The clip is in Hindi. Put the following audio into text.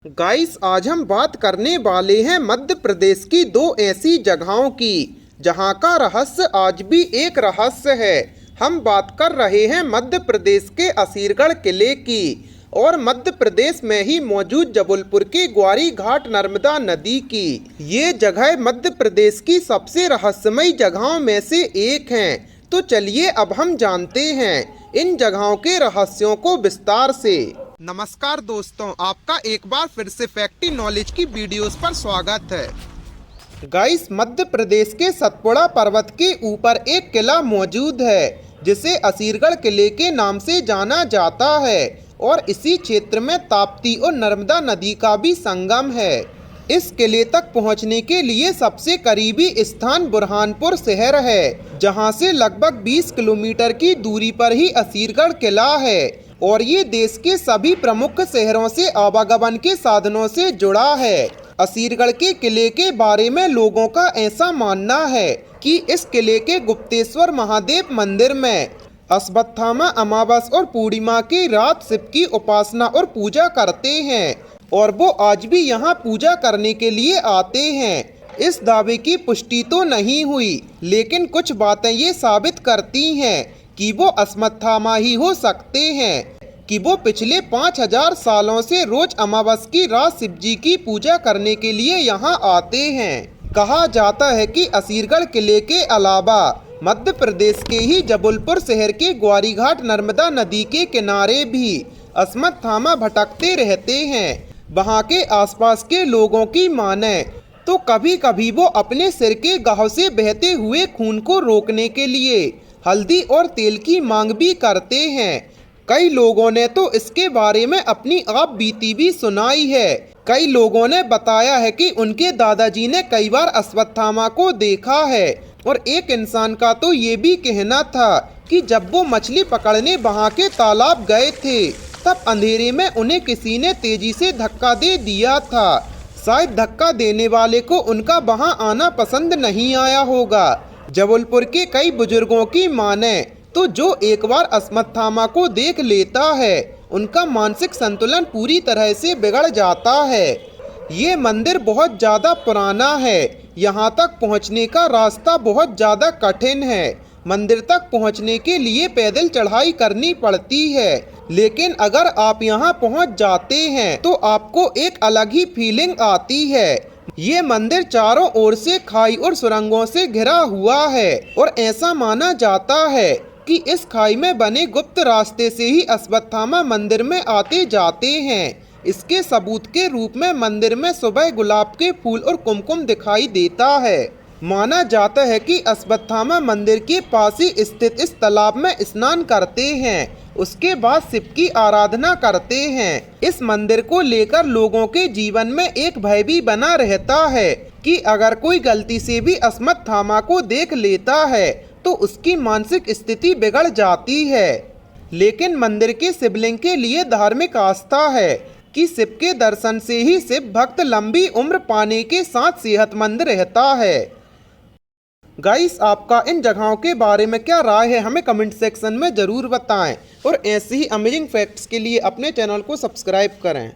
गाइस, आज हम बात करने वाले हैं मध्य प्रदेश की दो ऐसी जगहों की जहां का रहस्य आज भी एक रहस्य है। हम बात कर रहे हैं मध्य प्रदेश के असीरगढ़ किले की और मध्य प्रदेश में ही मौजूद जबलपुर के ग्वारी घाट नर्मदा नदी की। ये जगह मध्य प्रदेश की सबसे रहस्यमयी जगहों में से एक है। तो चलिए अब हम जानते हैं इन जगहों के रहस्यों को विस्तार से। नमस्कार दोस्तों, आपका एक बार फिर से फैक्टी नॉलेज की वीडियोस पर स्वागत है। गाइस, मध्य प्रदेश के सतपुड़ा पर्वत के ऊपर एक किला मौजूद है जिसे असीरगढ़ किले के नाम से जाना जाता है और इसी क्षेत्र में ताप्ती और नर्मदा नदी का भी संगम है। इस किले तक पहुंचने के लिए सबसे करीबी स्थान बुरहानपुर शहर है, जहां से लगभग 20 किलोमीटर की दूरी पर ही असीरगढ़ किला है और ये देश के सभी प्रमुख शहरों से आवागमन के साधनों से जुड़ा है। असीरगढ़ के किले के बारे में लोगों का ऐसा मानना है कि इस किले के गुप्तेश्वर महादेव मंदिर में अश्वत्थामा अमावस और पूर्णिमा की रात शिव की उपासना और पूजा करते हैं और वो आज भी यहाँ पूजा करने के लिए आते हैं। इस दावे की पुष्टि तो नहीं हुई, लेकिन कुछ बातें ये साबित करती हैं कि वो अश्वत्थामा ही हो सकते हैं कि वो पिछले 5000 सालों से रोज अमावस की रात शिव जी की पूजा करने के लिए यहाँ आते हैं। कहा जाता है कि असीरगढ़ किले के अलावा मध्य प्रदेश के ही जबलपुर शहर के ग्वारी घाट नर्मदा नदी के किनारे भी अश्वत्थामा भटकते रहते हैं। वहाँ के आसपास के लोगों की माने तो कभी कभी वो अपने सिर के घाव से बहते हुए खून को रोकने के लिए हल्दी और तेल की मांग भी करते हैं। कई लोगों ने तो इसके बारे में अपनी आप बीती भी सुनाई है। कई लोगों ने बताया है कि उनके दादाजी ने कई बार अश्वत्थामा को देखा है और एक इंसान का तो ये भी कहना था कि जब वो मछली पकड़ने वहाँ के तालाब गए थे तब अंधेरे में उन्हें किसी ने तेजी से धक्का दे दिया था। शायद धक्का देने वाले को उनका वहाँ आना पसंद नहीं आया होगा। जबलपुर के कई बुजुर्गों की माने तो जो एक बार अश्वत्थामा को देख लेता है उनका मानसिक संतुलन पूरी तरह से बिगड़ जाता है। ये मंदिर बहुत ज़्यादा पुराना है। यहाँ तक पहुँचने का रास्ता बहुत ज़्यादा कठिन है। मंदिर तक पहुँचने के लिए पैदल चढ़ाई करनी पड़ती है, लेकिन अगर आप यहाँ पहुँच जाते हैं तो आपको एक अलग ही फीलिंग आती है। ये मंदिर चारों ओर से खाई और सुरंगों से घिरा हुआ है और ऐसा माना जाता है कि इस खाई में बने गुप्त रास्ते से ही अश्वत्थामा मंदिर में आते जाते हैं। इसके सबूत के रूप में मंदिर में सुबह गुलाब के फूल और कुमकुम दिखाई देता है। माना जाता है कि अश्वत्थामा मंदिर के पास ही स्थित इस तालाब में स्नान करते हैं, उसके बाद शिव की आराधना करते हैं। इस मंदिर को लेकर लोगों के जीवन में एक भय भी बना रहता है कि अगर कोई गलती से भी अश्वत्थामा को देख लेता है तो उसकी मानसिक स्थिति बिगड़ जाती है। लेकिन मंदिर के शिवलिंग के लिए धार्मिक आस्था है कि शिव के दर्शन से ही शिव भक्त लंबी उम्र पाने के साथ सेहतमंद रहता है। गाइस, आपका इन जगहों के बारे में क्या राय है, हमें कमेंट सेक्शन में ज़रूर बताएं और ऐसे ही अमेजिंग फैक्ट्स के लिए अपने चैनल को सब्सक्राइब करें।